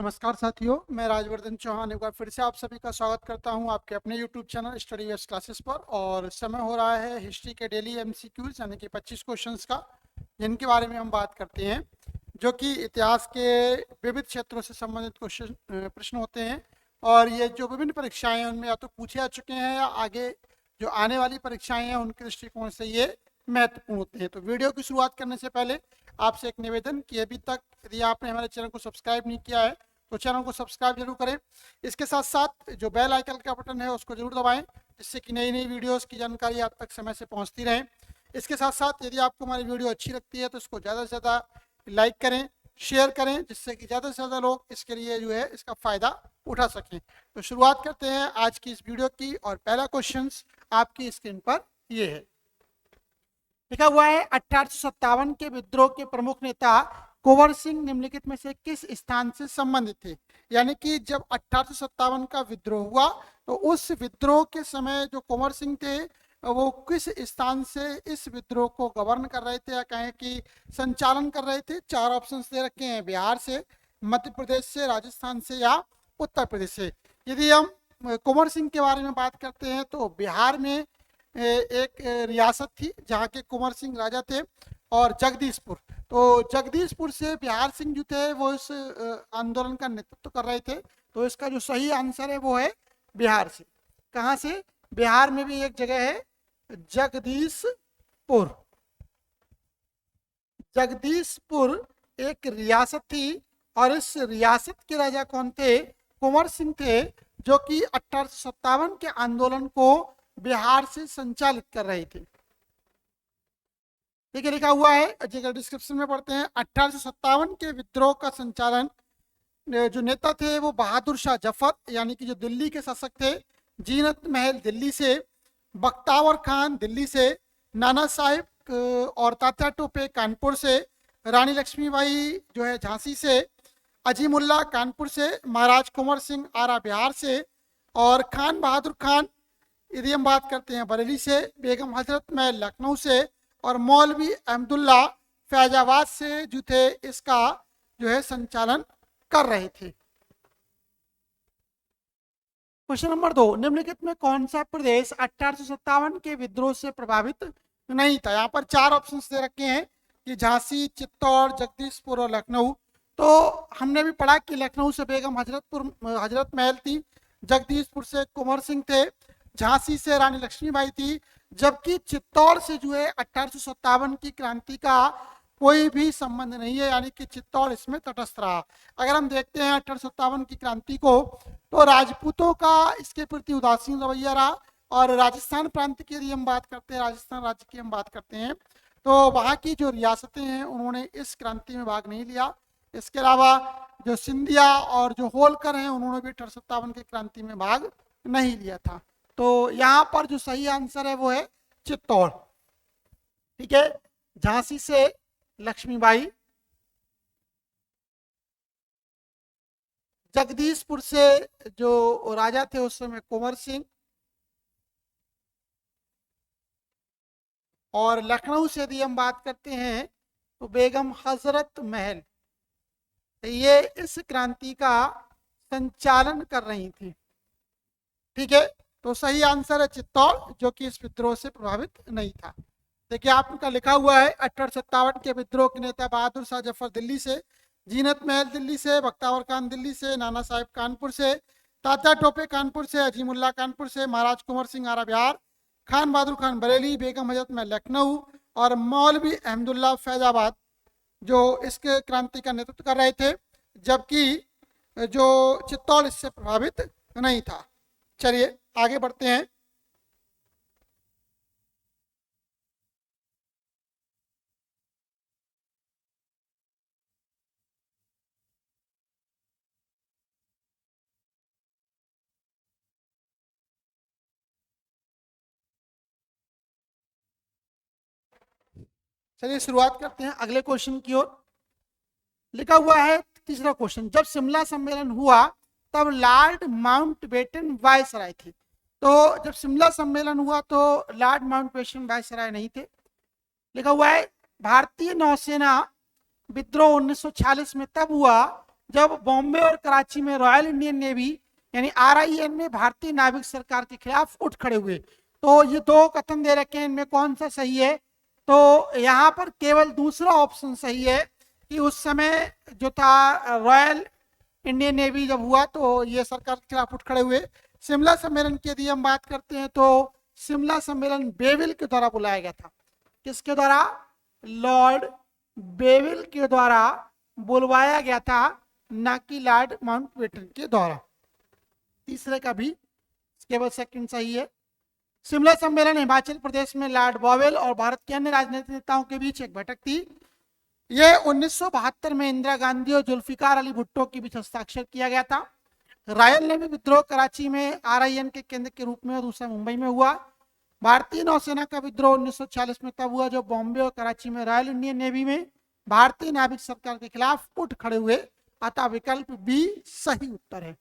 नमस्कार साथियों, मैं राजवर्धन चौहान एक बार फिर से आप सभी का स्वागत करता हूं आपके अपने YouTube channel study west classes पर। और समय हो रहा है हिस्ट्री के डेली MCQs यानी कि 25 क्वेश्चंस का, जिनके बारे में हम बात करते हैं, जो कि इतिहास के विविध क्षेत्रों से संबंधित क्वेश्चन प्रश्न होते हैं। और ये जो विभिन्न परीक्षाएं हैं उनमें या तो पूछे जा चुके हैं या आगे जो आने वाली परीक्षाएं हैं उनके दृष्टिकोण से ये महत्वपूर्ण होते हैं। तो वीडियो की शुरुआत करने से पहले आपसे एक निवेदन कि अभी तक यदि आपने हमारे चैनल को सब्सक्राइब नहीं किया है तो चैनल को सब्सक्राइब जरूर करें। इसके साथ साथ जो बेल आइकन का बटन है उसको जरूर दबाएं, जिससे कि नई नई वीडियोस की जानकारी आप तक समय से पहुंचती रहे। इसके साथ साथ यदि आपको हमारी वीडियो अच्छी लगती है तो इसको ज़्यादा से ज़्यादा लाइक करें, शेयर करें, जिससे कि ज़्यादा से ज़्यादा लोग इसके लिए जो है इसका फ़ायदा उठा सकें। तो शुरुआत करते हैं आज की इस वीडियो की, और पहला क्वेश्चन आपकी स्क्रीन पर ये है। लिखा हुआ है 1857 के विद्रोह के प्रमुख नेता कुंवर सिंह निम्नलिखित में से किस स्थान से संबंधित थे। यानी कि जब 1857 का विद्रोह हुआ तो उस विद्रोह के समय जो कुंवर सिंह थे वो किस स्थान से इस विद्रोह को गवर्न कर रहे थे या कहें कि संचालन कर रहे थे। चार ऑप्शंस दे रखे हैं, बिहार से, मध्य प्रदेश से, राजस्थान से या उत्तर प्रदेश से। यदि हम कुंवर सिंह के बारे में बात करते हैं तो बिहार में एक रियासत थी जहाँ के कुंवर सिंह राजा थे, और जगदीशपुर। तो जगदीशपुर से बिहार सिंह जो थे वो इस आंदोलन का नेतृत्व कर रहे थे। तो इसका जो सही आंसर है वो है बिहार से। कहाँ से? बिहार में भी एक जगह है जगदीशपुर। जगदीशपुर एक रियासत थी और इस रियासत के राजा कौन थे? कुंवर सिंह थे, जो कि 1857 के आंदोलन को बिहार से संचालित कर रहे थे। ठीक है, लिखा हुआ है, जगह डिस्क्रिप्शन में पढ़ते हैं। 1857 के विद्रोह का संचालन जो नेता थे वो बहादुर शाह जफर यानी कि जो दिल्ली के शासक थे, जीनत महल दिल्ली से, बख्तावर खान दिल्ली से, नाना साहिब और तात्या टोपे कानपुर से, रानी लक्ष्मीबाई जो है झांसी से, अजीमुल्ला कानपुर से, महाराज कुंवर सिंह आरा बिहार से, और खान बहादुर खान यदि हम बात करते हैं बरेली से, बेगम हजरत महल लखनऊ से, और मौलवी अहमदुल्ला फैजाबाद से जो थे इसका जो है संचालन कर रहे थे। क्वेश्चन नंबर 2, निम्नलिखित में कौन सा प्रदेश 1857 के विद्रोह से प्रभावित नहीं था। यहाँ पर चार ऑप्शंस दे रखे हैं कि झांसी, चित्तौड़, जगदीशपुर और लखनऊ। तो हमने भी पढ़ा कि लखनऊ से बेगम हजरत महल थी, जगदीशपुर से कुंवर सिंह थे, झांसी से रानी लक्ष्मीबाई थी, जबकि चित्तौड़ से जो है 1857 की क्रांति का कोई भी संबंध नहीं है, यानी कि चित्तौड़ इसमें तटस्थ रहा। अगर हम देखते हैं 1857 की क्रांति को तो राजपूतों का इसके प्रति उदासीन रवैया रहा, और राजस्थान प्रांत की यदि हम बात करते हैं, राजस्थान राज्य की हम बात करते हैं, तो वहाँ की जो रियासतें हैं उन्होंने इस क्रांति में भाग नहीं लिया। इसके अलावा जो सिंधिया और जो होलकर हैं उन्होंने भी 1857 की क्रांति में भाग नहीं लिया था। तो यहाँ पर जो सही आंसर है वो है चित्तौड़। ठीक है, झांसी से लक्ष्मीबाई, जगदीशपुर से जो राजा थे उस समय कुंवर सिंह, और लखनऊ से यदि हम बात करते हैं तो बेगम हजरत महल, ये इस क्रांति का संचालन कर रही थी। ठीक है, तो सही आंसर है चित्तौड़, जो कि इस विद्रोह से प्रभावित नहीं था। देखिए आपका लिखा हुआ है 1857 के विद्रोह के नेता बहादुर शाह जफर दिल्ली से, जीनत महल दिल्ली से, बख्तावर खान दिल्ली से, नाना साहिब कानपुर से, तात्या टोपे कानपुर से, अजीमुल्ला कानपुर से, महाराज कुंवर सिंह आरा बिहार, खान बहादुर खान बरेली, बेगम हजरत महल लखनऊ, और मौलवी अहमदुल्ला फैजाबाद जो इसके क्रांति का नेतृत्व कर रहे थे, जबकि जो चित्तौड़ इससे प्रभावित नहीं था। चलिए आगे बढ़ते हैं। चलिए शुरुआत करते हैं अगले क्वेश्चन की ओर। लिखा हुआ है तीसरा क्वेश्चन, जब शिमला सम्मेलन हुआ तब लॉर्ड माउंटबेटन वायसराय थे। तो जब शिमला सम्मेलन हुआ तो लॉर्ड माउंटबेटन वायसराय नहीं थे। लिखा हुआ है भारतीय नौसेना विद्रोह 1946 में तब हुआ जब बॉम्बे और कराची में रॉयल इंडियन नेवी यानी RIN में भारतीय नाविक सरकार के खिलाफ उठ खड़े हुए। तो ये दो कथन दे रखे हैं, इनमें कौन सा सही है? तो यहाँ पर केवल दूसरा ऑप्शन सही है कि उस समय जो था रॉयल इंडियन नेवी जब हुआ तो ये सरकार के खिलाफ उठ खड़े हुए। शिमला सम्मेलन की यदि हम बात करते हैं तो शिमला सम्मेलन बेविल के द्वारा बुलाया गया था। किसके द्वारा? लॉर्ड बेविल के द्वारा बुलवाया गया था, ना कि लॉर्ड माउंटबेटन के द्वारा। तीसरे का भी केवल सेकंड सही है। शिमला सम्मेलन हिमाचल प्रदेश में लॉर्ड बॉवेल और भारत के अन्य राजनीतिक नेताओं के बीच एक बैठक थी। यह 1972 में इंदिरा गांधी और जुल्फिकार अली भुट्टो के बीच हस्ताक्षर किया गया था। रॉयल नेवी विद्रोह कराची में RIN के केंद्र के रूप में और दूसरा मुंबई में हुआ। भारतीय नौसेना का विद्रोह 1946 में तब हुआ जब बॉम्बे और कराची में रॉयल इंडियन नेवी में भारतीय नाविक सरकार के खिलाफ उठ खड़े हुए। अतः विकल्प बी सही उत्तर है।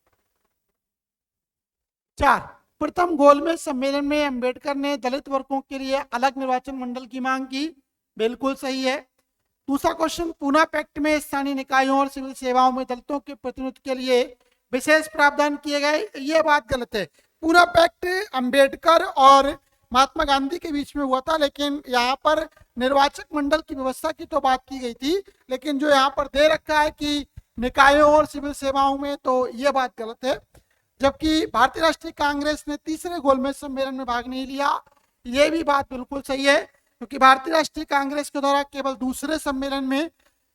4, प्रथम गोलमेज सम्मेलन में अंबेडकर ने दलित वर्गों के लिए अलग निर्वाचन मंडल की मांग की। बिल्कुल सही है। दूसरा क्वेश्चन, पूना पैक्ट में स्थानीय निकायों और सिविल सेवाओं में दलितों के प्रतिनिधित्व के लिए विशेष प्रावधान किए गए। ये बात गलत है। पूना पैक्ट अंबेडकर और महात्मा गांधी के बीच में हुआ था, लेकिन यहाँ पर निर्वाचक मंडल की व्यवस्था की तो बात की गई थी, लेकिन जो यहाँ पर दे रखा है कि निकायों और सिविल सेवाओं में, तो ये बात गलत है। जबकि भारतीय राष्ट्रीय कांग्रेस ने तीसरे गोलमेज सम्मेलन में भाग नहीं लिया, ये भी बात बिल्कुल सही है, क्योंकि भारतीय राष्ट्रीय कांग्रेस के द्वारा केवल दूसरे सम्मेलन में,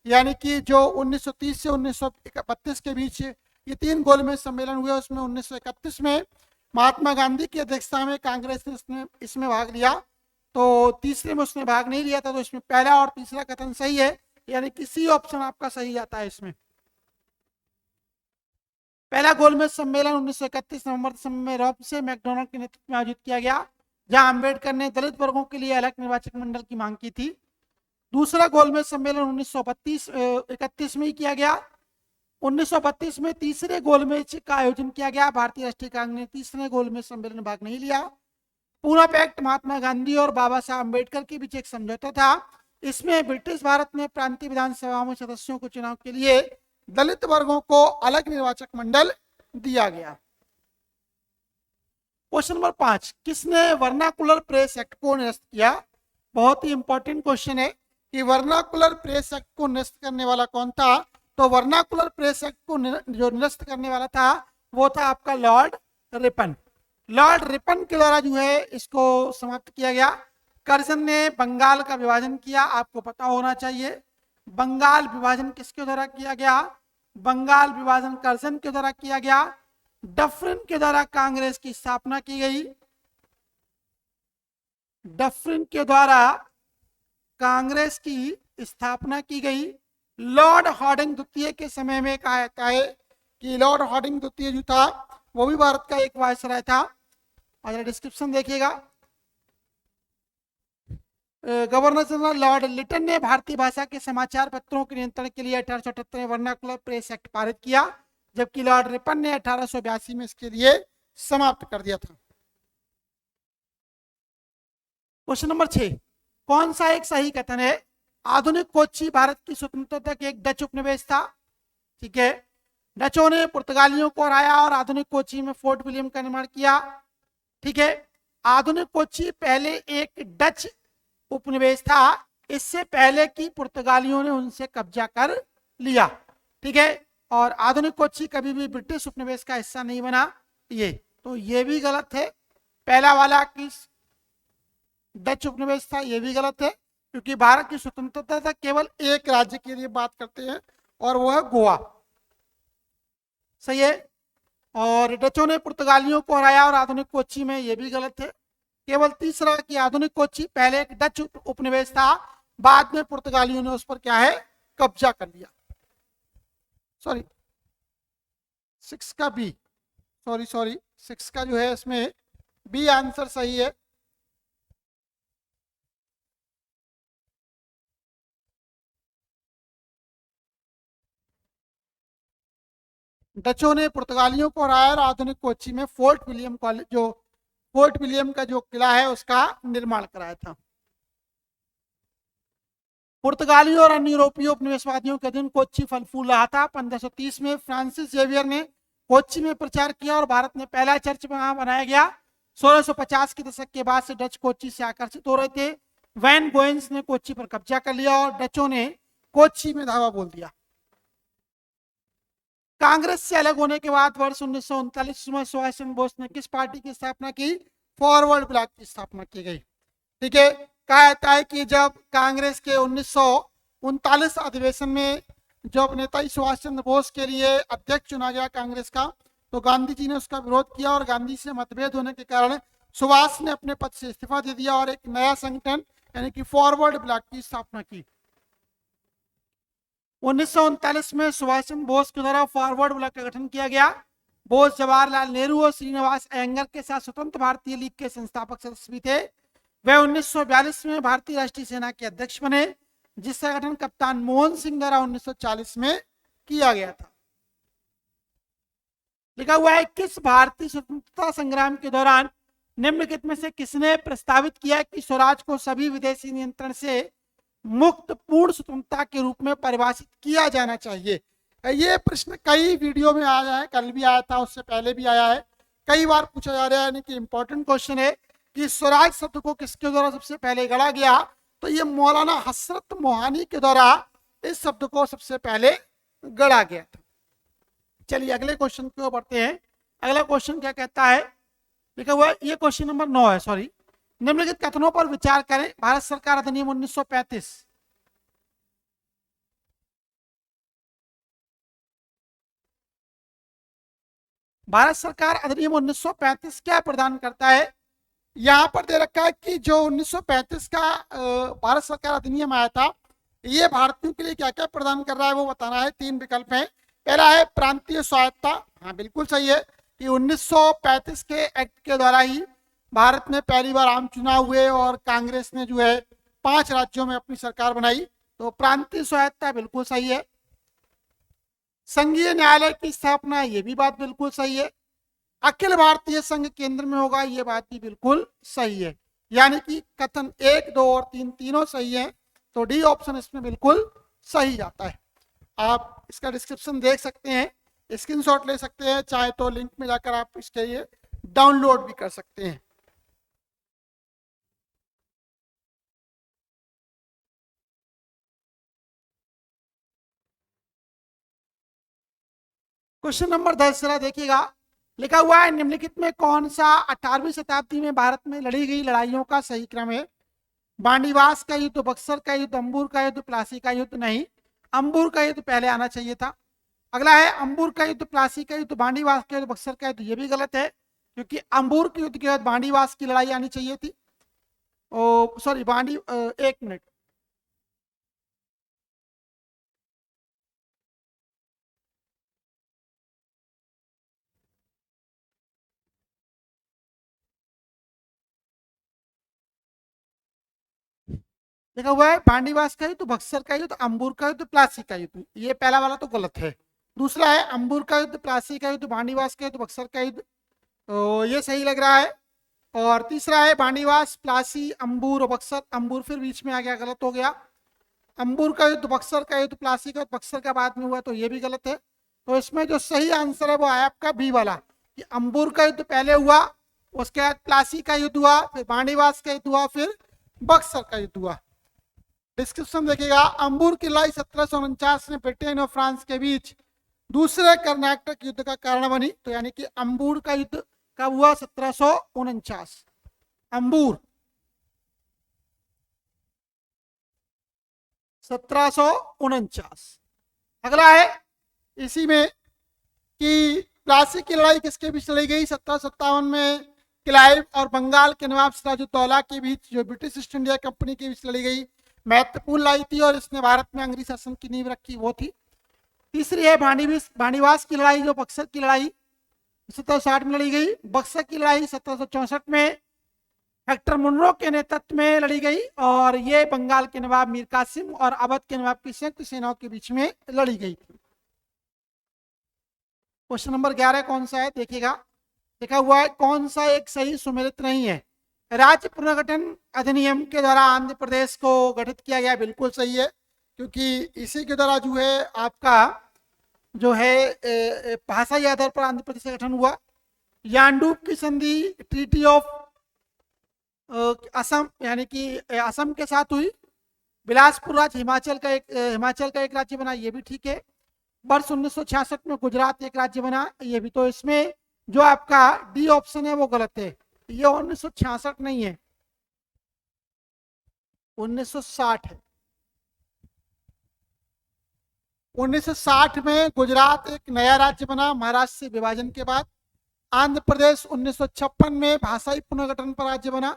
यानी कि जो 1930 से 1932 के बीच ये 3 गोलमेज सम्मेलन हुए, उसमें 1931 में महात्मा गांधी की अध्यक्षता में कांग्रेस ने इसमें भाग लिया, तो तीसरे में उसने भाग नहीं लिया था। तो इसमें पहला और तीसरा कथन सही है, यानी कि सी ऑप्शन आपका सही आता है इसमें। पहला गोलमेज सम्मेलन 1931 नवंबर दिसंबर में रॉब से मैकडोनाल्ड के नेतृत्व में आयोजित किया गया, जहां अंबेडकर ने दलित वर्गों के लिए अलग निर्वाचक मंडल की मांग की थी। दूसरा गोलमेज सम्मेलन 1931 में ही किया गया। 1932 में तीसरे गोलमेज का आयोजन किया गया। भारतीय राष्ट्रीय कांग्रेस ने तीसरे गोलमेज सम्मेलन में भाग नहीं लिया। पूना पैक्ट महात्मा गांधी और बाबा साहब अम्बेडकर के बीच एक समझौता था। इसमें ब्रिटिश भारत में प्रांतीय विधानसभाओं में सदस्यों को चुनाव के लिए दलित वर्गों को अलग निर्वाचक मंडल दिया गया। क्वेश्चन नंबर 5, किसने वर्नाकुलर प्रेस एक्ट को निरस्त किया? बहुत ही इंपॉर्टेंट क्वेश्चन है कि वर्नाकुलर प्रेस एक्ट को निरस्त करने वाला कौन था? तो वर्नाकुलर प्रेस एक्ट को जो निरस्त करने वाला था वो था आपका लॉर्ड रिपन। लॉर्ड रिपन के द्वारा जो है इसको समाप्त किया गया। कर्जन ने बंगाल का विभाजन किया, आपको पता होना चाहिए। बंगाल विभाजन किसके द्वारा किया गया? बंगाल विभाजन कर्जन के द्वारा किया गया। डफरिन के द्वारा कांग्रेस की स्थापना की गई। डफरिन के द्वारा कांग्रेस की स्थापना की गई। लॉर्ड हार्डिंग द्वितीय के समय में कहा जाता है कि लॉर्ड हार्डिंग द्वितीय जो था वो भी भारत का एक वायसराय था। और डिस्क्रिप्शन देखिएगा। गवर्नर जनरल लॉर्ड लिटन ने भारतीय भाषा के समाचार पत्रों के नियंत्रण के लिए 1878 में वर्नाकुलर प्रेस एक्ट पारित किया, जबकि लॉर्ड रिपन ने 1882 में इसके लिए समाप्त कर दिया था। क्वेश्चन नंबर 6, कौन सा एक सही कथन है? आधुनिक कोच्चि भारत की स्वतंत्रता के एक डच उपनिवेश था। ठीक है, डचों ने पुर्तगालियों को हराया और आधुनिक कोच्चि में फोर्ट विलियम का निर्माण किया। ठीक है, आधुनिक कोच्चि पहले एक डच उपनिवेश था, इससे पहले कि पुर्तगालियों ने उनसे कब्जा कर लिया। ठीक है, और आधुनिक कोच्चि कभी भी ब्रिटिश उपनिवेश का हिस्सा नहीं बना। ये भी गलत है। पहला वाला कि डच उपनिवेश था, ये भी गलत है, क्योंकि भारत की स्वतंत्रता था केवल एक राज्य के लिए बात करते हैं और वो है गोवा। सही है। और डचों ने पुर्तगालियों को हराया और आधुनिक कोच्चि में, ये भी गलत है। केवल तीसरा कि आधुनिक कोच्चि पहले एक डच उपनिवेश था, बाद में पुर्तगालियों ने उस पर क्या है कब्जा कर लिया। सॉरी 6 का बी, सॉरी 6 का जो है इसमें बी आंसर सही है। डचों ने पुर्तगालियों को हराया और आधुनिक कोच्चि में फोर्ट विलियम कॉलेज, जो फोर्ट विलियम का जो किला है उसका निर्माण कराया था। पुर्तगाली और अन्य यूरोपीय उपनिवेशवादियों के अधीन कोच्चि फल फूल रहा था। 1530 में फ्रांसिस जेवियर ने कोच्चि में प्रचार किया और भारत में पहला चर्च वहां बनाया गया। 1650 के दशक के बाद से डच कोच्चि से आकर्षित हो रहे थे। वैन गोएंस ने कोच्चि पर कब्जा कर लिया और डचों ने कोच्चि में धावा बोल दिया। कांग्रेस से अलग होने के बाद वर्ष 1939 में सुभाष चंद्र बोस ने किस पार्टी की स्थापना की? फॉरवर्ड ब्लॉक की स्थापना की गई। ठीक है, कहा जाता है कि जब कांग्रेस के 1939 अधिवेशन में जब नेताजी सुभाष चंद्र बोस के लिए अध्यक्ष चुना गया कांग्रेस का, तो गांधी जी ने उसका विरोध किया और गांधी से मतभेद होने के कारण सुभाष ने अपने पद से इस्तीफा दे दिया और एक नया संगठन यानी कि फॉरवर्ड ब्लॉक की स्थापना की। 1939 में सुभाष चंद्र बोस के द्वारा फॉरवर्ड ब्लॉक का गठन किया गया। बोस जवाहरलाल नेहरू और श्रीनिवास अयंगर के साथ स्वतंत्र भारतीय लीग के संस्थापक सदस्य भी थे। वे 1942 में भारतीय राष्ट्रीय सेना के अध्यक्ष बने, जिसका गठन कप्तान मोहन सिंह द्वारा 1940 में किया गया था। लिखा हुआ है किस भारतीय स्वतंत्रता संग्राम के दौरान निम्नलिखित में से किसने प्रस्तावित किया कि स्वराज को सभी विदेशी नियंत्रण से मुक्त पूर्ण स्वतंत्रता के रूप में परिभाषित किया जाना चाहिए? ये प्रश्न कई वीडियो में आया है, कल भी आया था, उससे पहले भी आया है, कई बार पूछा जा रहा है। यानी कि इंपॉर्टेंट क्वेश्चन है कि स्वराज शब्द को किसके द्वारा सबसे पहले गढ़ा गया? तो ये मौलाना हसरत मोहानी के द्वारा इस शब्द को सबसे पहले गढ़ा गया था। चलिए अगले क्वेश्चन की ओर बढ़ते हैं। अगला क्वेश्चन क्या कहता है? लिखा हुआ है, ये क्वेश्चन नंबर 9 है, सॉरी। निम्नलिखित कथनों पर विचार करें। भारत सरकार अधिनियम 1935, भारत सरकार अधिनियम 1935 क्या प्रदान करता है? यहां पर दे रखा है कि जो 1935 का भारत सरकार अधिनियम आया था, ये भारतीयों के लिए क्या क्या प्रदान कर रहा है वो बताना है। 3 विकल्प हैं। पहला है प्रांतीय स्वायत्ता, हाँ बिल्कुल सही है कि 1935 के एक्ट के द्वारा ही भारत में पहली बार आम चुनाव हुए और कांग्रेस ने जो है 5 राज्यों में अपनी सरकार बनाई, तो प्रांतीय स्वायत्ता बिल्कुल सही है। संघीय न्यायालय की स्थापना, ये भी बात बिल्कुल सही है। अखिल भारतीय संघ केंद्र में होगा, ये बात भी बिल्कुल सही है। यानी कि कथन 1, 2 और 3 तीनों सही है, तो डी ऑप्शन इसमें बिल्कुल सही जाता है। आप इसका डिस्क्रिप्शन देख सकते हैं, स्क्रीनशॉट ले सकते हैं, चाहे तो लिंक में जाकर आप इसके लिए डाउनलोड भी कर सकते हैं। क्वेश्चन नंबर 10 जरा देखिएगा। लिखा हुआ है निम्नलिखित में कौन सा 18वीं शताब्दी में भारत में लड़ी गई लड़ाइयों का सही क्रम है? बांडीवास का युद्ध, बक्सर का युद्ध, अंबूर का युद्ध, प्लासी का युद्ध। नहीं, अंबूर का युद्ध पहले आना चाहिए था। अगला है अंबूर का युद्ध, प्लासी का युद्ध, बांडीवास का युद्ध, बक्सर का युद्ध। ये भी गलत है, क्योंकि अंबूर के युद्ध के बाद बांडीवास की लड़ाई आनी चाहिए थी। ओ सॉरी, एक मिनट, देखा हुआ है बांडीवास का युद्ध, बक्सर का युद्ध, अंबूर का युद्ध, प्लासी का युद्ध। ये पहला वाला तो गलत है। दूसरा है अंबूर का युद्ध, प्लासी का युद्ध, बांडीवास का युद्ध, बक्सर का युद्ध, तो ये सही लग रहा है। और तीसरा है बांडीवास, प्लासी, अंबूर और बक्सर। अंबूर फिर बीच में आ गया, गलत हो गया। अंबूर का युद्ध, बक्सर का युद्ध, प्लासी का युद्ध, बक्सर का बाद में हुआ, तो ये भी गलत है। तो इसमें जो सही आंसर है वो है आपका बी वाला, कि अंबूर का युद्ध पहले हुआ, उसके बाद प्लासी का युद्ध हुआ, फिर बांडीवास का युद्ध हुआ, फिर बक्सर का युद्ध हुआ। डिस्क्रिप्शन देखिएगा। अंबूर की लड़ाई 1749 में ब्रिटेन और फ्रांस के बीच दूसरे कर्नाटक युद्ध का कारण बनी। तो यानी कि अंबूर का युद्ध कब हुआ? 1749। अंबूर 1749। अगला है इसी में कि प्लासी की लड़ाई किसके बीच लड़ी गई? 1757 में क्लाइव और बंगाल के नवाब सिराजुद्दौला के बीच, जो ब्रिटिश ईस्ट इंडिया कंपनी के बीच लड़ी गई। महत्वपूर्ण लड़ाई थी और इसने भारत में अंग्रेजी शासन की नींव रखी, वो थी। तीसरी है बांडीवास की लड़ाई, जो बक्सर की लड़ाई 1760 में लड़ी गई। बक्सर की लड़ाई 1764 में हेक्टर मुनरो के नेतृत्व में लड़ी गई और ये बंगाल के नवाब मीर कासिम और अवध के नवाब की संयुक्त सेनाओं के बीच में लड़ी गई थी। क्वेश्चन नंबर 11 कौन सा है देखिएगा। लिखा हुआ है कौन सा एक सही सुमेलित नहीं है? राज्य पुनर्गठन अधिनियम के द्वारा आंध्र प्रदेश को गठित किया गया, बिल्कुल सही है, क्योंकि इसी के द्वारा जो है आपका जो है भाषाई आधार पर आंध्र प्रदेश का गठन हुआ। यानडूब की संधि ट्रीटी ऑफ असम यानी कि असम के साथ हुई। बिलासपुर राज्य हिमाचल का एक राज्य बना, ये भी ठीक है। वर्ष 1966 में गुजरात एक राज्य बना, ये भी। तो इसमें जो आपका डी ऑप्शन है वो गलत है, ये 1966 नहीं है, 1960 है। 1960 में गुजरात एक नया राज्य बना महाराष्ट्र से विभाजन के बाद। आंध्र प्रदेश 1956 में भाषाई पुनर्गठन पर राज्य बना।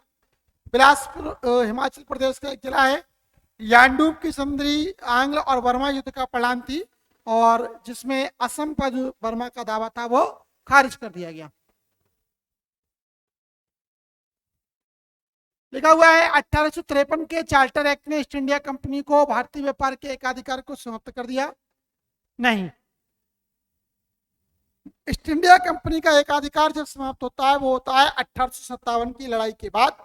बिलासपुर हिमाचल प्रदेश का एक जिला है। यानडूब की संधि आंग्ल और बर्मा युद्ध का परिणाम थी, और जिसमें असम पर जो बर्मा का दावा था वो खारिज कर दिया गया। लिखा हुआ है 1853 के चार्टर एक्ट ने ईस्ट इंडिया कंपनी को भारतीय व्यापार के एकाधिकार को समाप्त कर दिया। नहीं, ईस्ट इंडिया कंपनी का एकाधिकार जब समाप्त होता है वो होता है 1857 की लड़ाई के बाद,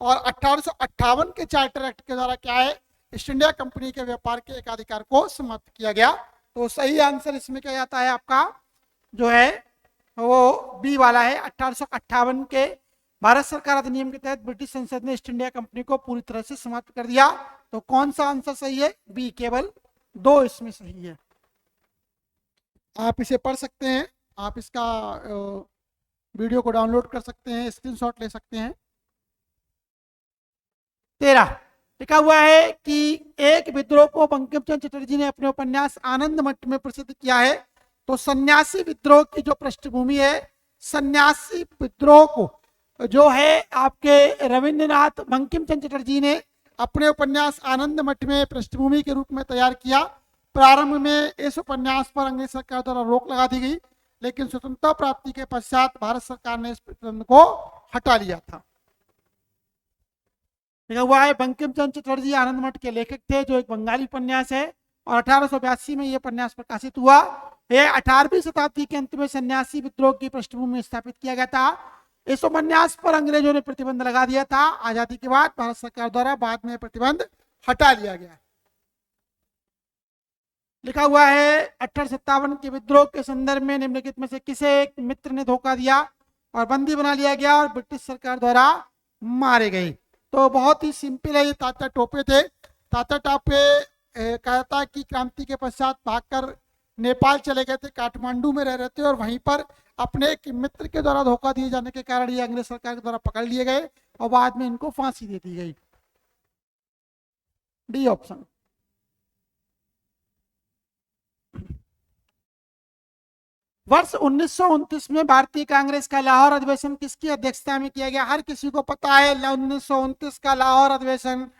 और 1858 के चार्टर एक्ट के द्वारा क्या है, ईस्ट इंडिया कंपनी के व्यापार के एकाधिकार को समाप्त किया गया। तो सही आंसर इसमें क्या जाता है आपका जो है वो बी वाला है। 1858 के भारत सरकार अधिनियम के तहत ब्रिटिश संसद ने ईस्ट इंडिया कंपनी को पूरी तरह से समाप्त कर दिया। तो कौन सा आंसर सही है? बी, केवल 2 इसमें सही है। आप इसे पढ़ सकते हैं, आप इसका वीडियो को डाउनलोड कर सकते हैं, स्क्रीनशॉट ले सकते हैं। 13 लिखा हुआ है कि एक विद्रोह को बंकिम चंद्र चटर्जी ने अपने उपन्यास आनंद मठ में प्रसिद्ध किया है। तो सन्यासी विद्रोह की जो पृष्ठभूमि है, सन्यासी विद्रोह को जो है आपके रविंद्रनाथ बंकिम चंद्र चटर्जी ने अपने उपन्यास आनंद मठ में पृष्ठभूमि के रूप में तैयार किया। प्रारंभ में इस उपन्यास पर अंग्रेज सरकार द्वारा रोक लगा दी गई, लेकिन स्वतंत्रता प्राप्ति के पश्चात भारत सरकार ने इस प्रतिबंध को हटा लिया था। लिखा हुआ है बंकिम चंद्र चटर्जी आनंद मठ के लेखक थे, जो एक बंगाली उपन्यास है, और 1882 में यह उपन्यास प्रकाशित हुआ। यह 18वीं शताब्दी के अंत में सन्यासी विद्रोह की पृष्ठभूमि में स्थापित किया गया था। इस उपन्यास पर अंग्रेजों ने प्रतिबंध लगा दिया था। आजादी के बाद भारत सरकार द्वारा बाद में प्रतिबंध हटा लिया गया। लिखा हुआ है 1857 के विद्रोह के संदर्भ में निम्नलिखित में से किसे एक मित्र ने धोखा दिया और बंदी बना लिया गया और ब्रिटिश सरकार द्वारा मारे गए। तो बहुत ही सिंपल है, ये तात्या टोपे थे। तात्या टोपे कहता कि क्रांति के पश्चात भागकर नेपाल चले गए थे, काठमांडू में रह रहे थे, और वहीं पर अपने एक मित्र के द्वारा धोखा दिए जाने के कारण ये अंग्रेज सरकार के द्वारा पकड़ लिए गए और बाद में इनको फांसी दे दी गई। D option. वर्ष 1929 में भारतीय कांग्रेस का लाहौर अधिवेशन किसकी अध्यक्षता में किया गया? हर किसी को पता है 1929 का लाहौर अधिवेशन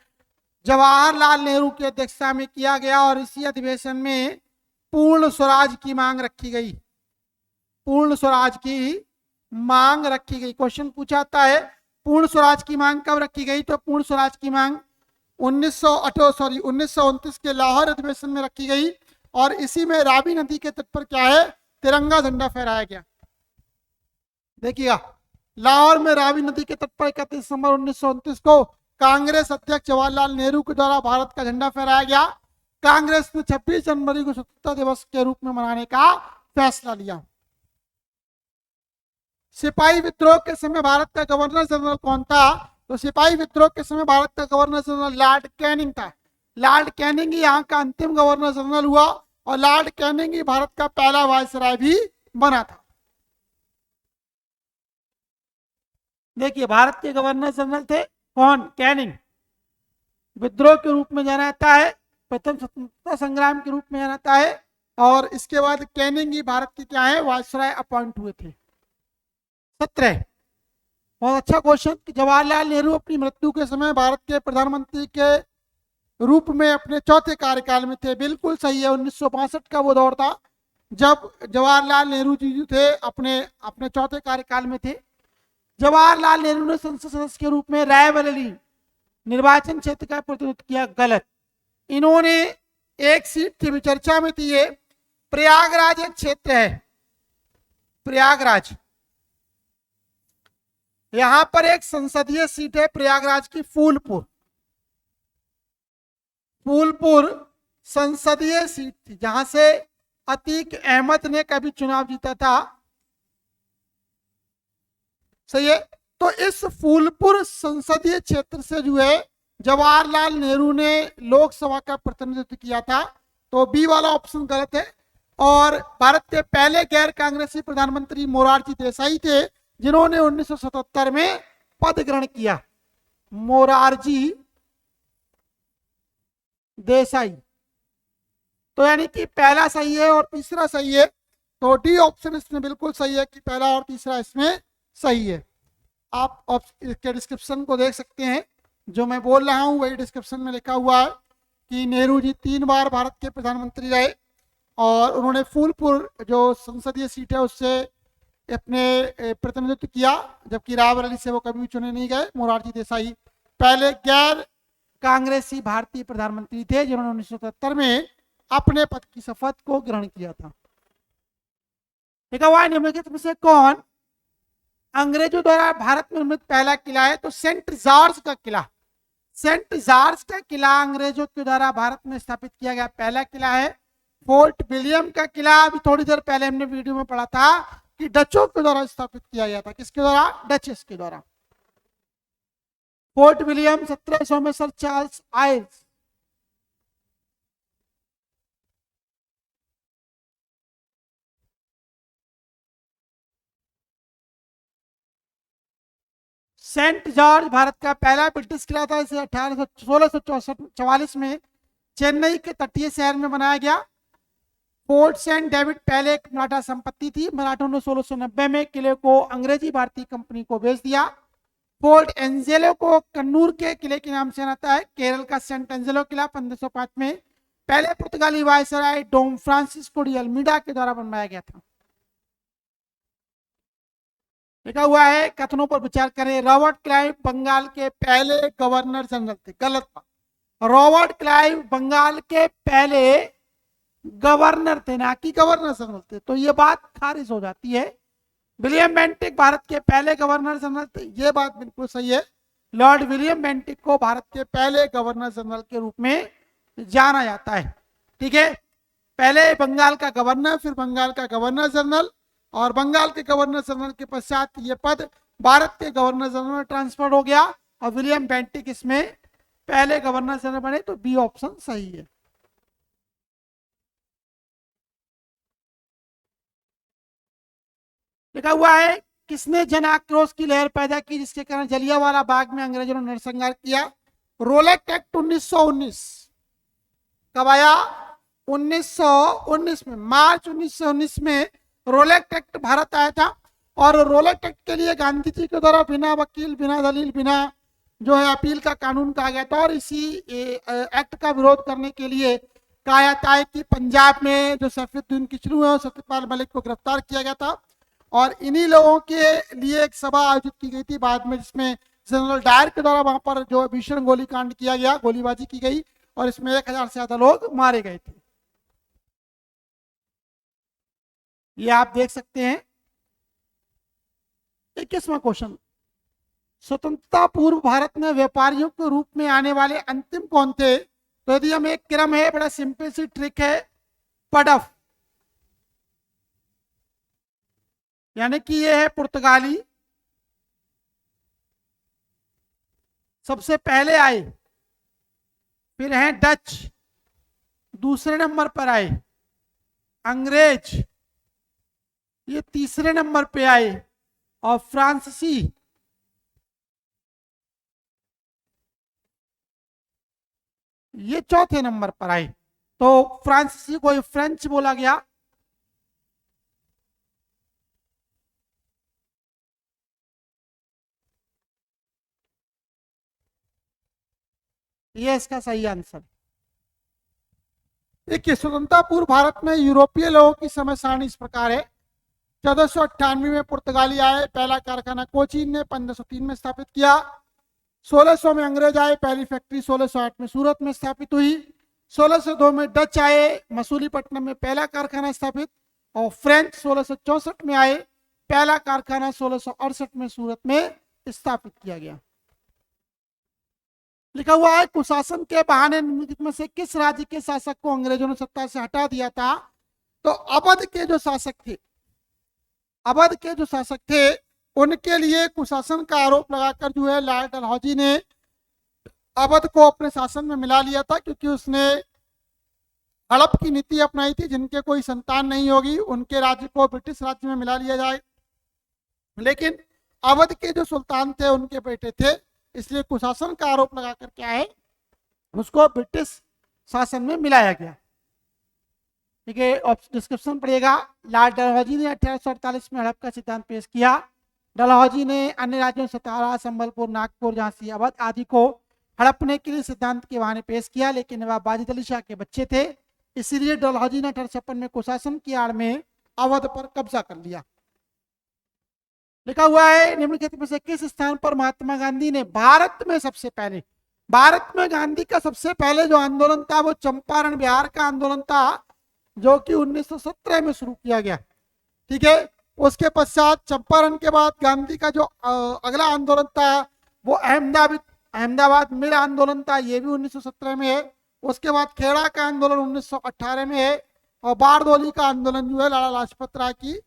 जवाहरलाल नेहरू की अध्यक्षता में किया गया, और इसी अधिवेशन में पूर्ण स्वराज की मांग रखी गई। पूर्ण स्वराज की मांग रखी गई। क्वेश्चन पूछा जाता है पूर्ण स्वराज की मांग कब रखी गई? तो पूर्ण स्वराज की मांग 1929 के लाहौर अधिवेशन में रखी गई, और इसी में रावी नदी के तट पर क्या है, तिरंगा झंडा फहराया गया। देखिएगा, लाहौर में रावी नदी के तट पर 31 दिसंबर 1929 को कांग्रेस अध्यक्ष जवाहरलाल नेहरू के द्वारा भारत का झंडा फहराया गया। कांग्रेस ने 26 जनवरी को स्वतंत्रता दिवस के रूप में मनाने का फैसला लिया। सिपाही विद्रोह के समय भारत का गवर्नर जनरल कौन था? तो सिपाही विद्रोह के समय भारत का गवर्नर जनरल लॉर्ड कैनिंग था। लॉर्ड कैनिंग यहाँ का अंतिम गवर्नर जनरल हुआ, और लॉर्ड कैनिंग ही भारत का पहला वायसराय भी बना था। देखिए, भारत के गवर्नर जनरल थे कौन? कैनिंग। विद्रोह के रूप में जाना जाता है, प्रथम स्वतंत्रता संग्राम के रूप में जाना जाता है, और इसके बाद कैनिंग ही भारत के क्या है, वायसराय अपॉइंट हुए थे। 17 बहुत अच्छा क्वेश्चन। जवाहरलाल नेहरू अपनी मृत्यु के समय भारत के प्रधानमंत्री के रूप में अपने चौथे कार्यकाल में थे। बिल्कुल सही है, 1962 का वो दौर था जब जवाहरलाल नेहरू जी थे अपने चौथे कार्यकाल में थे। जवाहरलाल नेहरू ने संसद सदस्य के रूप में रायबरेली निर्वाचन क्षेत्र का प्रतिनिधित्व किया। गलत। इन्होंने एक सीट थी, चर्चा में थी, ये प्रयागराज एक क्षेत्र है, प्रयागराज। यहां पर एक संसदीय सीट है प्रयागराज की, फूलपुर। फूलपुर संसदीय सीट थी जहां से अतीक अहमद ने कभी चुनाव जीता था। सही है। तो इस फूलपुर संसदीय क्षेत्र से जो है जवाहरलाल नेहरू ने लोकसभा का प्रतिनिधित्व किया था। तो बी वाला ऑप्शन गलत है। और भारत के पहले गैर कांग्रेसी प्रधानमंत्री मोरारजी देसाई थे, जिन्होंने 1977 में पद ग्रहण किया। मोरारजी देसाई। तो यानी कि पहला सही है और तीसरा सही है। तो डी ऑप्शन इसमें बिल्कुल सही है कि पहला और तीसरा इसमें सही है। आप इसके डिस्क्रिप्शन को देख सकते हैं, जो मैं बोल रहा हूं वही डिस्क्रिप्शन में लिखा हुआ है कि नेहरू जी 3 बार भारत के प्रधानमंत्री रहे और उन्होंने फूलपुर जो संसदीय सीट है उससे अपने प्रतिनिधित्व किया, जबकि रायबरेली से वो कभी भी चुने नहीं गए। मोरारजी देसाई पहले गैर कांग्रेसी भारतीय प्रधानमंत्री थे जिन्होंने 1977 में अपने पद की शपथ को ग्रहण किया था। देखा हुआ निम्नलिखित में से कौन अंग्रेजों द्वारा भारत में निर्मित पहला किला है? तो सेंट जॉर्ज का किला। सेंट जॉर्ज का किला अंग्रेजों के द्वारा भारत में स्थापित किया गया पहला किला है। फोर्ट विलियम का किला अभी थोड़ी देर पहले हमने वीडियो में पढ़ा था कि डचों के द्वारा स्थापित किया गया था। किसके द्वारा? डचेस के द्वारा। फोर्ट विलियम 1700 में सर चार्ल्स आइल्स। सेंट जॉर्ज भारत का पहला ब्रिटिश किला था। इसे 1644 में चेन्नई के तटीय शहर में बनाया गया। फोर्ट सेंट डेविड पहले एक मराठा संपत्ति थी। मराठों ने 1690 में किले को अंग्रेजी भारतीय कंपनी को बेच दिया। फोर्ट एंजेलो को कन्नूर के किले के नाम से आता है। केरल का सेंट एंजेलो किला 1505 में पहले पुर्तगाली वायसराय डोम फ्रांसिस्को डी अल्मीडा के द्वारा बनवाया गया था। लिखा हुआ है कथनों पर विचार करें। रॉबर्ट क्लाइव बंगाल के पहले गवर्नर जनरल थे। गलत बात। रॉबर्ट क्लाइव बंगाल के पहले गवर्नर थे, ना कि गवर्नर जनरल थे। तो ये बात खारिज हो जाती है। विलियम बेंटिक भारत के पहले गवर्नर जनरल थे, ये बात बिल्कुल सही है। लॉर्ड विलियम बेंटिक को भारत के पहले गवर्नर जनरल के रूप में जाना जाता है। ठीक है। पहले बंगाल का गवर्नर, फिर बंगाल का गवर्नर जनरल, और बंगाल के गवर्नर जनरल के पश्चात ये पद भारत के गवर्नर जनरल में ट्रांसफर हो गया और विलियम बेंटिक इसमें पहले गवर्नर जनरल बने। तो बी ऑप्शन सही है। लिखा हुआ है किसने जन आक्रोश की लहर पैदा की जिसके कारण जलियांवाला बाग में अंग्रेजों ने नरसंहार किया? रोलेक्ट एक्ट 1919 कब आया? 1919 में, मार्च 1919 में रोलेक्ट एक्ट भारत आया था। और रोलेक्ट एक्ट के लिए गांधी जी के द्वारा बिना वकील, बिना दलील, बिना जो है अपील का कानून कहा गया था। और इसी एक्ट का विरोध करने के लिए कहा जाता है कि पंजाब में जो सैफुद्दीन किचलू है, सत्यपाल मलिक को गिरफ्तार किया गया था और इन्हीं लोगों के लिए एक सभा आयोजित की गई थी बाद में, जिसमें जनरल डायर के द्वारा वहां पर जो भीषण गोलीकांड किया गया, गोलीबाजी की गई और इसमें 1000 से ज्यादा लोग मारे गए थे। ये आप देख सकते हैं। 21वां क्वेश्चन, स्वतंत्रता पूर्व भारत में व्यापारियों के रूप में आने वाले अंतिम कौन थे? तो यदि हम एक क्रम है, बड़ा सिंपल सी ट्रिक है, पडफ, यानी कि ये है पुर्तगाली, सबसे पहले आए, फिर हैं डच, दूसरे नंबर पर आए अंग्रेज, ये तीसरे नंबर पे आए, और फ्रांसीसी ये चौथे नंबर पर आए। तो फ्रांसीसी को फ्रेंच बोला गया। ये इसका सही आंसर। देखिए, स्वतंत्रता पूर्व भारत में यूरोपीय लोगों की समय सारणी इस प्रकार है। 1498 में पुर्तगाली आए, पहला कारखाना कोचीन ने 1503 में स्थापित किया। 1600 में अंग्रेज आए, पहली फैक्ट्री 1608 में सूरत में स्थापित हुई। 1602 में डच आए, मसूलीपट्टनम में पहला कारखाना स्थापित। और फ्रेंच 1664 में आए, पहला कारखाना 1668 में सूरत में स्थापित किया गया। लिखा हुआ है कुशासन के बहाने निम्नलिखित में से किस राज्य के शासक को अंग्रेजों ने सत्ता से हटा दिया था? तो अवध के जो शासक थे, अवध के जो शासक थे उनके लिए कुशासन का आरोप लगाकर जो है लाल डलहौजी ने अवध को अपने शासन में मिला लिया था, क्योंकि उसने हड़प की नीति अपनाई थी, जिनके कोई संतान नहीं होगी उनके राज्य को ब्रिटिश राज्य में मिला लिया जाए। लेकिन अवध के जो सुल्तान थे उनके बेटे थे, इसलिए कुशासन का आरोप लगाकर क्या है उसको ब्रिटिश शासन में मिलाया गया। ठीक है, डिस्क्रिप्शन पढ़िएगा। लार्ड डलहौजी ने 1848 में हड़प का सिद्धांत पेश किया। डलहौजी ने अन्य राज्यों सतारा, संबलपुर, नागपुर, झांसी, अवध आदि को हड़पने के लिए सिद्धांत के बहाने पेश किया, लेकिन नवाब वाजिद अली शाह के बच्चे थे, इसीलिए डलहौजी ने 1856 में कुशासन की आड़ में अवध पर कब्जा कर लिया। लिखा हुआ है निम्नलिखित में से किस स्थान पर महात्मा गांधी ने भारत में सबसे पहले, भारत में गांधी का सबसे पहले जो आंदोलन था वो चंपारण बिहार का आंदोलन था, जो कि 1917 में शुरू किया गया। ठीक है, उसके पश्चात चंपारण के बाद गांधी का जो अगला आंदोलन था वो अहमदाबाद मिल आंदोलन था, ये भी 1917 में है। उसके बाद खेड़ा का आंदोलन 1918 में है, और बारडोली का आंदोलन जो है लाला लाजपत राय की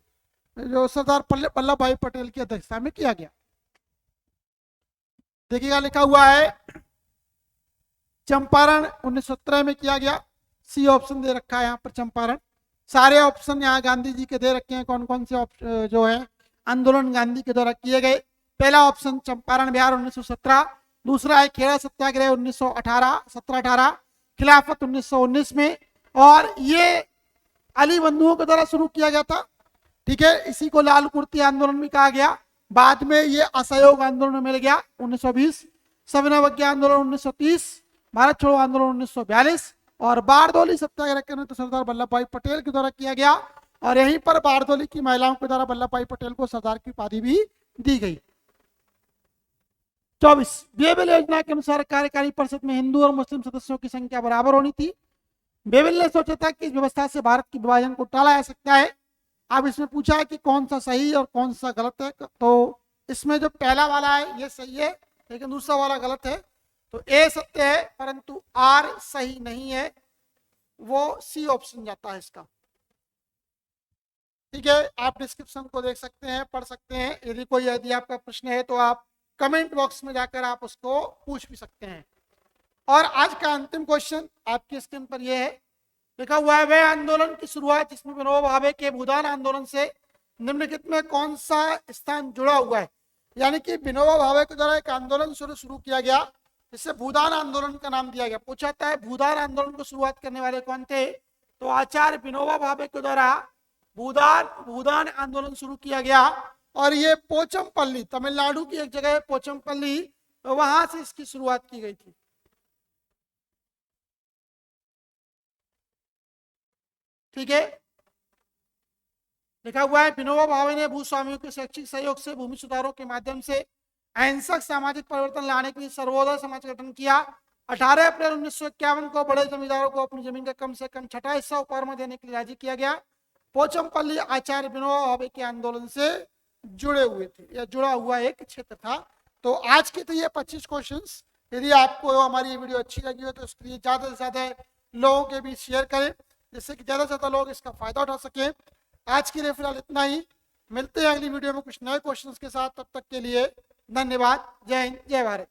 जो सरदार वल्लभ भाई पटेल की अध्यक्षता में किया गया। देखिएगा लिखा हुआ है चंपारण 1917 में किया गया। सी ऑप्शन दे रखा है यहाँ पर चंपारण। सारे ऑप्शन यहाँ गांधी जी के दे रखे हैं, कौन कौन से जो है आंदोलन गांधी के द्वारा किए गए। पहला ऑप्शन चंपारण बिहार 1917, दूसरा है खेड़ा सत्याग्रह 1918 1718, खिलाफत 1919 में, और ये अली बंधुओं के द्वारा शुरू किया गया था। ठीक है, इसी को लाल कुर्ती आंदोलन भी कहा गया। बाद में ये असहयोग आंदोलन में मिल गया 1920, सविनय अवज्ञा आंदोलन 1930, भारत छोड़ो आंदोलन 1942, और बारडोली सत्याग्रह के तो सरदार वल्लभ भाई पटेल के द्वारा किया गया। और यहीं पर बारडोली की महिलाओं के द्वारा वल्लभ भाई पटेल को सरदार की उपाधि भी दी गई। 24 बेबिल योजना के अनुसार कार्यकारी परिषद में हिंदू और मुस्लिम सदस्यों की संख्या बराबर होनी थी। बेबिल ने सोचा था कि इस व्यवस्था से भारत की विभाजन को टाला जा सकता है। अब इसमें पूछा है कि कौन सा सही और कौन सा गलत है, तो इसमें जो पहला वाला है ये सही है, लेकिन दूसरा वाला गलत है। तो ए सत्य है परंतु आर सही नहीं है, वो सी ऑप्शन जाता है इसका। ठीक है, आप डिस्क्रिप्शन को देख सकते हैं, पढ़ सकते हैं। यदि आपका प्रश्न है तो आप कमेंट बॉक्स में जाकर आप उसको पूछ भी सकते हैं। और आज का अंतिम क्वेश्चन आपकी स्क्रीन पर यह है, लिखा हुआ है वह आंदोलन की शुरुआत जिसमें विनोबा भावे के भूदान आंदोलन से निम्नलिखित में कौन सा स्थान जुड़ा हुआ है। यानी कि विनोबा भावे के द्वारा एक आंदोलन शुरू किया गया जिसे भूदान आंदोलन का नाम दिया गया। पूछा जाता है भूदान आंदोलन को शुरुआत करने वाले कौन थे, तो आचार्य विनोबा भावे के द्वारा भूदान आंदोलन शुरू किया गया। और ये पोचमपल्ली, तमिलनाडु की एक जगह है पोचमपल्ली, तो वहां से इसकी शुरुआत की गई थी। ठीक है, लिखा हुआ है विनोबा भावे ने भूस्वामियों के शैक्षिक सहयोग से भूमि सुधारों के माध्यम से अहिंसक सामाजिक परिवर्तन लाने के लिए सर्वोदय समाज का गठन किया। 18 अप्रैल 1951 को बड़े जमींदारों को अपनी जमीन का कम से कम छठा हिस्सा उपहार में देने के लिए राजी किया गया। पोचमपल्ली आचार्य विनोबा भावे के आंदोलन से जुड़े हुए थे या जुड़ा हुआ एक क्षेत्र था। तो आज के तो ये 25 क्वेश्चंस। यदि आपको हमारी ये वीडियो अच्छी लगी हो तो उसके लिए ज़्यादा से ज़्यादा लोगों के बीच शेयर करें, जिससे कि ज़्यादा से ज़्यादा लोग इसका फायदा उठा सकें। आज के लिए फिलहाल इतना ही, मिलते हैं अगली वीडियो में कुछ नए क्वेश्चंस के साथ। तब तक के लिए धन्यवाद। जय हिंद, जय भारत।